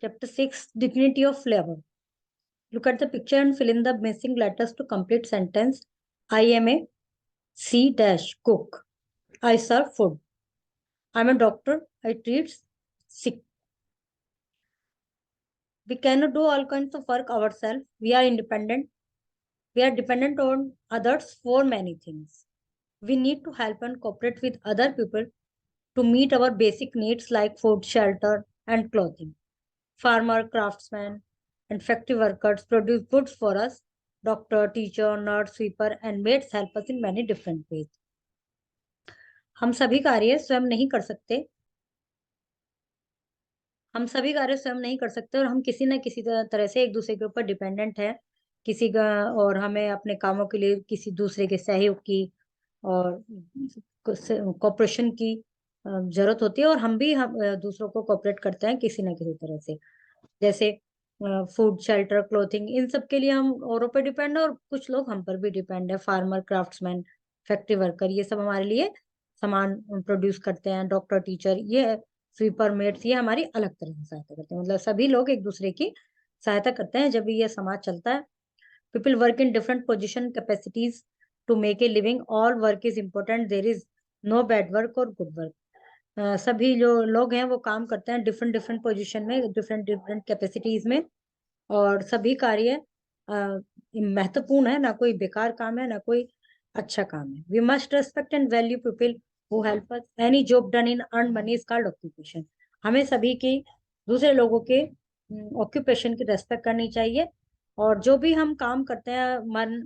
Chapter 6, Dignity of Labor. Look at the picture and fill in the missing letters to complete sentence. I am a C dash cook. I serve food. I'm a doctor. I treat sick. We cannot do all kinds of work ourselves. We are independent. We are dependent on others for many things. We need to help and cooperate with other people to meet our basic needs like food, shelter, and clothing. Farmer, craftsmen, and factory workers produce goods for us. Doctor, teacher, nurse, sweeper, and maids help us in many different ways. हम सभी कार्य स्वयं नहीं कर सकते और हम किसी न किसी तरह से एक दूसरे के ऊपर डिपेंडेंट है किसी का, और हमें अपने कामों के लिए किसी दूसरे के सहयोग की और कोऑपरेशन की जरूरत होती है, और हम भी दूसरों को कोऑपरेट करते हैं किसी न किसी तरह से, जैसे फूड, शेल्टर, क्लोथिंग, इन सब के लिए हम औरों पर डिपेंड है और कुछ लोग हम पर भी डिपेंड है। फार्मर, क्राफ्ट्समैन, फैक्ट्री वर्कर, ये सब हमारे लिए सामान प्रोड्यूस करते हैं। डॉक्टर, टीचर, ये स्वीपर, मेट्स, ये हमारी अलग तरह से सहायता करते हैं। मतलब सभी लोग एक दूसरे की सहायता करते हैं जब भी ये समाज चलता है। People work in different position, capacities to make a living. All work is important, there is no bad work और गुड वर्क। सभी जो लोग हैं वो काम करते हैं डिफरेंट डिफरेंट पोजीशन में, डिफरेंट डिफरेंट कैपेसिटीज में, और सभी कार्य महत्वपूर्ण है। ना कोई बेकार काम है, ना कोई अच्छा काम है। We must respect and value people who help us. Any job done in earn money is called occupation. हमें सभी की दूसरे लोगों के ऑक्यूपेशन की रेस्पेक्ट करनी चाहिए, और जो भी हम काम करते हैं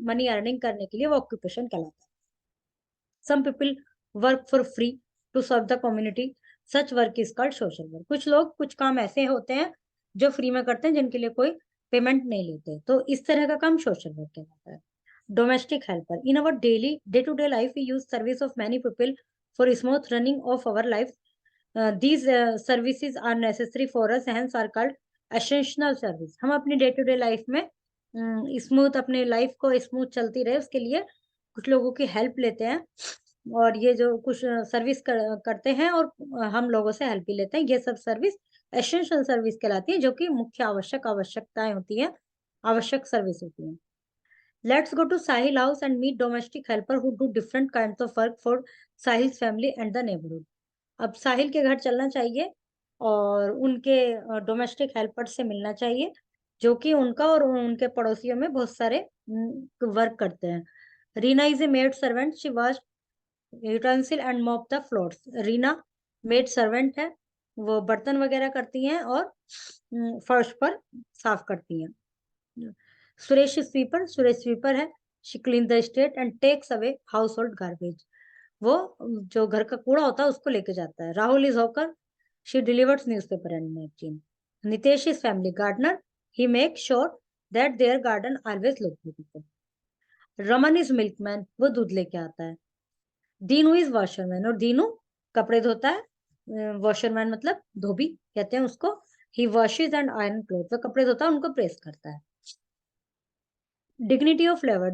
मनी अर्निंग करने के लिए, वो ऑक्यूपेशन कहलाता है। Some people work for free to serve the community, such work is called social work. कुछ लोग कुछ काम ऐसे होते हैं जो फ्री में करते हैं, जिनके लिए कोई पेमेंट नहीं लेते, तो इस तरह का काम सोशल वर्क कहलाता है। Domestic helper, in our daily day to day life we use service of many people for smooth running of our life. These services are necessary for us, hence are called essential service. हम अपनी day to day life में smooth, अपने life को smooth चलती रहे उसके लिए कुछ लोगों की हेल्प लेते हैं, और ये जो कुछ सर्विस करते हैं और हम लोगों से हेल्प भी लेते हैं, ये सब सर्विस एसेंशियल सर्विस कहलाती है, जो कि मुख्य आवश्यकताएं होती हैं, आवश्यक सर्विस होती हैं। Let's go to Sahil house and meet domestic helper who do different kind of work for Sahil family and the neighbourhood. अब साहिल के घर चलना चाहिए और उनके डोमेस्टिक हेल्पर से मिलना चाहिए, जो कि उनका और उनके पड़ोसियों में बहुत सारे वर्क करते हैं। Reena is a maid servant, she wash utensil and mop the floors. Reena maid servant है, वो बर्तन वगैरह करती हैं और फर्श पर साफ करती हैं। सुरेश स्वीपर, सुरेश स्वीपर है, she clean the state and takes away household garbage. वो जो घर का कूड़ा होता है उसको लेके जाता है। Rahul is hawker, she delivers newspaper and magazine. Nitesh is family gardener, he make sure that their garden always look beautiful. Raman is milkman, वो दूध लेके आता है। दीनू इज वॉशरमैन, और दीनू कपड़े धोता है। वॉशरमैन मतलब धोबी कहते हैं उसको। ही वॉशेज एंड आयरन क्लोथ, वो कपड़े धोता है उनको प्रेस करता है। Dignity of labor.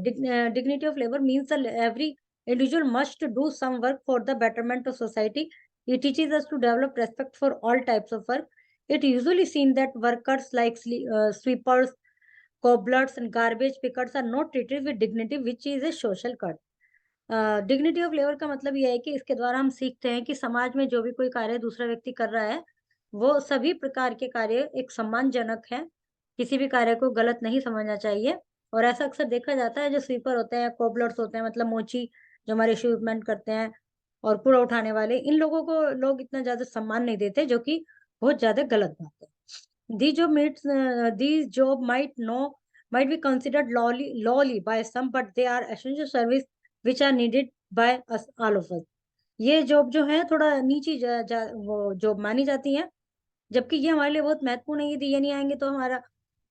Dignity of labor means that every individual must do some work for the betterment of society. It teaches us to develop respect for all types of work. It usually seen that workers like sweepers, cobblers, and garbage pickers are not treated with dignity, which is a social cut. Dignity of labour का मतलब यह है कि इसके द्वारा हम सीखते हैं कि समाज में जो भी कोई कार्य दूसरा व्यक्ति कर रहा है, वो सभी प्रकार के कार्य एक सम्मानजनक है। किसी भी कार्य को गलत नहीं समझना चाहिए। और ऐसा अक्सर देखा जाता है, जो स्वीपर होते हैं, कोबलर्स होते हैं, मतलब मोची, जो हमारे शिपमेंट करते हैं, और कूड़ा उठाने वाले, इन लोगों को लोग इतना ज्यादा सम्मान नहीं देते, जो कि बहुत ज्यादा गलत बात है। These job might be considered lowly by some, but they are essential service which are needed by us all of us. ये जॉब जो है थोड़ा नीची वो जॉब मानी जाती है, जबकि ये हमारे लिए बहुत महत्वपूर्ण है। यदि ये नहीं आएंगे तो हमारा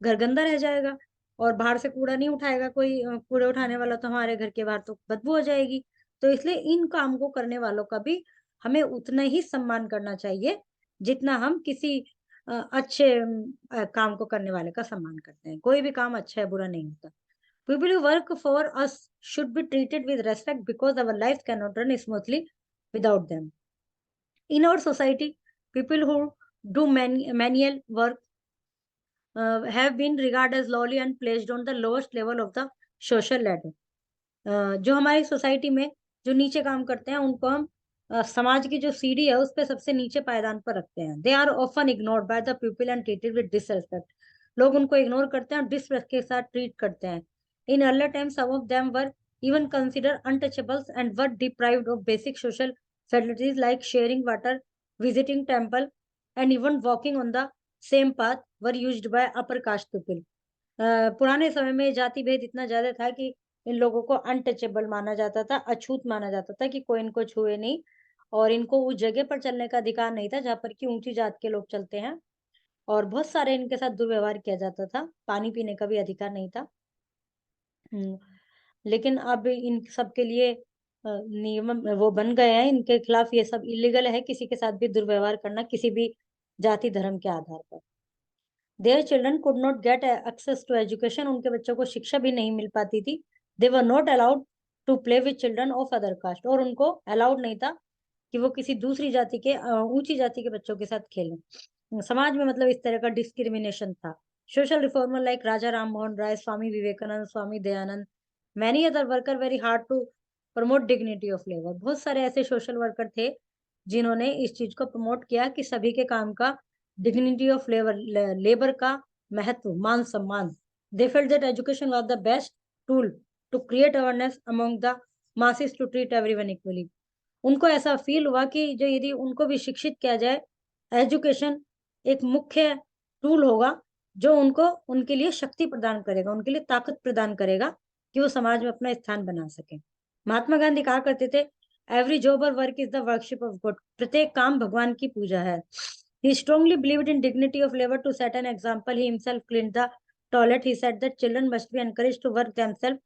घर गंदा रह जाएगा, और बाहर से कूड़ा नहीं उठाएगा कोई कूड़े उठाने वाला, तो हमारे घर के बाहर तो बदबू हो जाएगी। तो इसलिए इन काम को करने वालों का भी हमें उतना ही सम्मान करना चाहिए जितना हम किसी अच्छे काम को करने वाले का सम्मान करते हैं। कोई भी काम अच्छा है, बुरा नहीं होता। People who work for us should be treated with respect because our lives cannot run smoothly without them. In our society, people who do manual work have been regarded as lowly and placed on the lowest level of the social ladder. जो हमारी society में जो नीचे काम करते हैं उनको हम समाज की जो सीढ़ी है उस पे सबसे नीचे पायदान पर रखते हैं. They are often ignored by the people and treated with disrespect. लोग उनको इग्नोर करते हैं और डिसरेस्पेक्ट के साथ ट्रीट करते हैं. In earlier times some of them were even considered untouchables and were deprived of basic social facilities like sharing water, visiting temple, and even walking on the same path were used by upper caste people. पुराने समय में जाति भेद इतना ज्यादा था कि इन लोगों को अनटचेबल माना जाता था, अछूत माना जाता था कि कोई इनको छुए नहीं, और इनको उस जगह पर चलने का अधिकार नहीं था जहाँ पर कि ऊंची जात के लोग चलते हैं, और बहुत सारे इनके साथ दुर्व्यवहार किया जाता था. पानी पीने का भी अधिकार नहीं था. लेकिन अब इन सब के लिए नियम वो बन गए हैं. इनके खिलाफ ये सब इलीगल है, किसी के साथ भी दुर्व्यवहार करना किसी भी जाति धर्म के आधार पर. Their children could not get access to education. उनके बच्चों को शिक्षा भी नहीं मिल पाती थी. They were not allowed to play with children of other caste. और उनको अलाउड नहीं था कि वो किसी दूसरी जाति के ऊंची जाति के बच्चों के साथ खेलें. समाज में मतलब इस तरह का डिस्क्रिमिनेशन था. Social reformer like Raja Ram Mohan Roy, Swami Vivekananda, Swami Dayanand, many other worker very hard to promote dignity of labour. बहुत सारे ऐसे सोशल वर्कर थे जिन्होंने इस चीज को प्रमोट किया कि सभी के काम का, डिग्निटी ऑफ लेबर का महत्व, मान सम्मान. They felt that education was the best tool to create awareness among the masses to treat everyone equally. उनको ऐसा फील हुआ कि जो यदि उनको भी शिक्षित किया जाए, एजुकेशन एक मुख्य टूल होगा जो उनको, उनके लिए शक्ति प्रदान करेगा, उनके लिए ताकत प्रदान करेगा कि वो समाज में अपना स्थान बना सके. महात्मा गांधी कहा करते थे, एवरी जॉब और work is the worship of God. प्रत्येक काम भगवान की पूजा है. He strongly believed in dignity of labor. To set an example, he himself cleaned the toilet. He said that children must be encouraged to work themselves,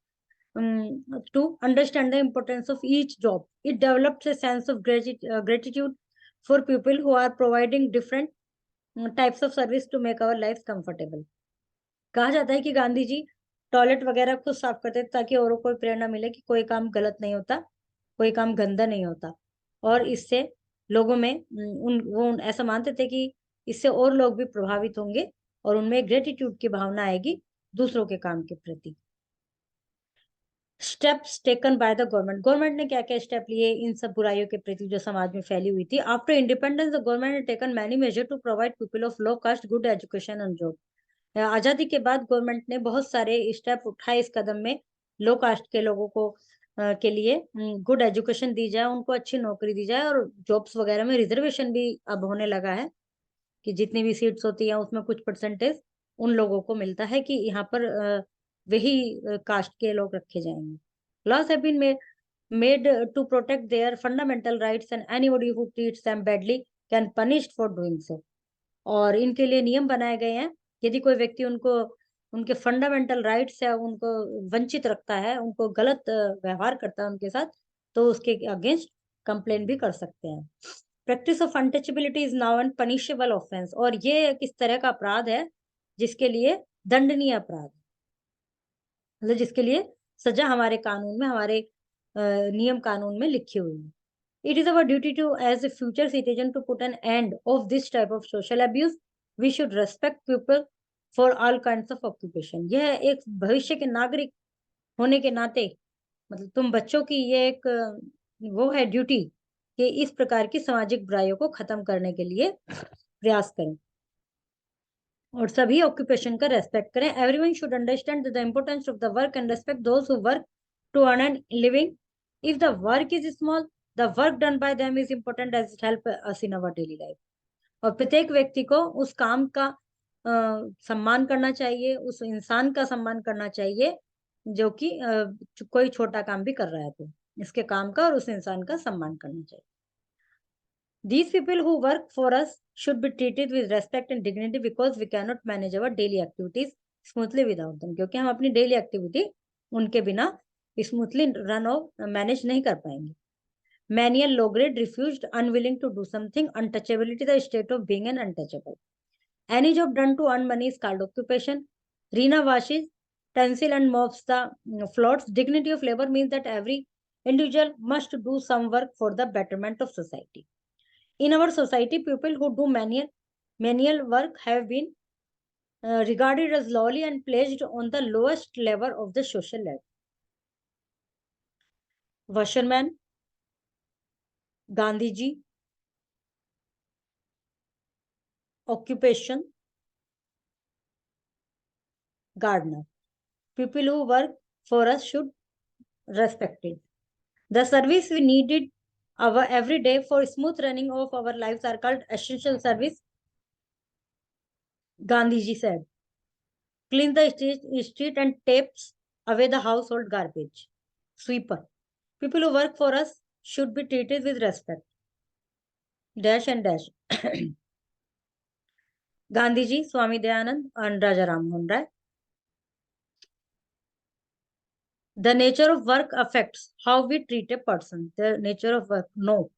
to understand the importance of each job. It develops a sense of gratitude for people who are providing different types of service to make our lives comfortable. कहा जाता है कि Gandhi ji toilet वगैरह खुद साफ करते थे ताकि औरों को प्रेरणा मिले कि कोई काम गलत नहीं होता, कोई काम गंदा नहीं होता. और इससे लोगों में ऐसा मानते थे कि इससे और लोग भी प्रभावित होंगे और उनमें ग्रेटिट्यूड की भावना आएगी दूसरों के काम के प्रति. Steps taken by the government. Government ने क्या क्या स्टेप लिए इन सब बुराइयों के प्रति जो समाज में फैली हुई थी. आफ्टर इंडिपेंडेंस द गवर्नमेंट ने taken many major to provide people of low caste good education and job. आजादी के बाद गवर्नमेंट ने बहुत सारे स्टेप उठाए इस कदम में, लो कास्ट के लोगों को के लिए गुड एजुकेशन दी जाए, उनको अच्छी नौकरी दी जाए, और जॉब्स वगैरह में रिजर्वेशन भी अब होने लगा है कि जितनी भी सीट्स होती हैं उसमें कुछ परसेंटेज उन लोगों को मिलता है कि यहाँ पर वही कास्ट के लोग रखे जाएंगे. Laws have been made to protect their fundamental rights and anybody who treats them badly can punished for doing so. और इनके लिए नियम बनाए गए हैं, यदि कोई व्यक्ति उनको, उनके फंडामेंटल राइट्स है उनको वंचित रखता है, उनको गलत व्यवहार करता है उनके साथ, तो उसके अगेंस्ट कंप्लेन भी कर सकते हैं. Practice of untouchability is now an punishable offence. और ये किस तरह का अपराध है जिसके लिए दंडनीय अपराध, मतलब जिसके लिए सजा हमारे कानून में, हमारे नियम कानून में लिखी हुई है. It is our duty to, as a future citizen, to put an end of this type of social abuse. We should respect people for all kinds of occupation. यह एक भविष्य के नागरिक होने के नाते, मतलब तुम बच्चों की ये एक वो है ड्यूटी कि इस प्रकार की सामाजिक बुराइयों को खत्म करने के लिए प्रयास करें और सभी ऑक्यूपेशन का रेस्पेक्ट करें. Everyone should understand the importance of the work and respect those who work to earn an living. If the work is small, the work done by them is important as it help us in our daily life. और प्रत्येक व्यक्ति को उस काम का सम्मान करना चाहिए, उस इंसान का सम्मान करना चाहिए जो कि कोई छोटा काम भी कर रहा है, तो इसके काम का और उस इंसान का सम्मान करना चाहिए. These people who work for us should be treated with respect and dignity because we cannot manage our daily activities smoothly without them. क्योंकि हम अपनी डेली एक्टिविटी उनके बिना स्मूथली रन और मैनेज नहीं कर पाएंगे. Manuel Logred refused, unwilling to do something. Untouchability, the state of being an untouchable. Any job done to earn money is called occupation. Reena washes, pencil and mops the floors. Dignity of labor means that every individual must do some work for the betterment of society. In our society, people who do manual work have been regarded as lowly and placed on the lowest level of the social ladder. Washerman, Gandhi ji, occupation, gardener. People who work for us should respect it. The service we needed our every day for smooth running of our lives are called essential service. Gandhi ji said, clean the street and takes away the household garbage. Sweeper. People who work for us should be treated with respect. Dash and dash. Gandhi ji, Swami Dayanand, and Raja Ram Mohan Rai. The nature of work affects how we treat a person. The nature of work, no.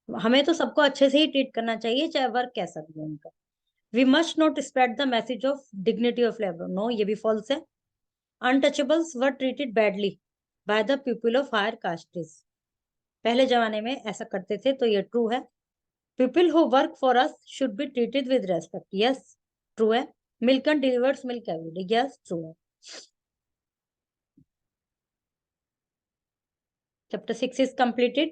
हमें तो सबको अच्छे से ही treat करना चाहिए, चाहे work कैसा भी हो उनका. We must not spread the message of dignity of labor. No, ये भी false है. Untouchables were treated badly by the people of higher castes. पहले जमाने में ऐसा करते थे, तो ये true है. People who work for us should be treated with respect. Yes, true है. Milkant delivers milk every day. Yes, true है. Chapter 6 is completed.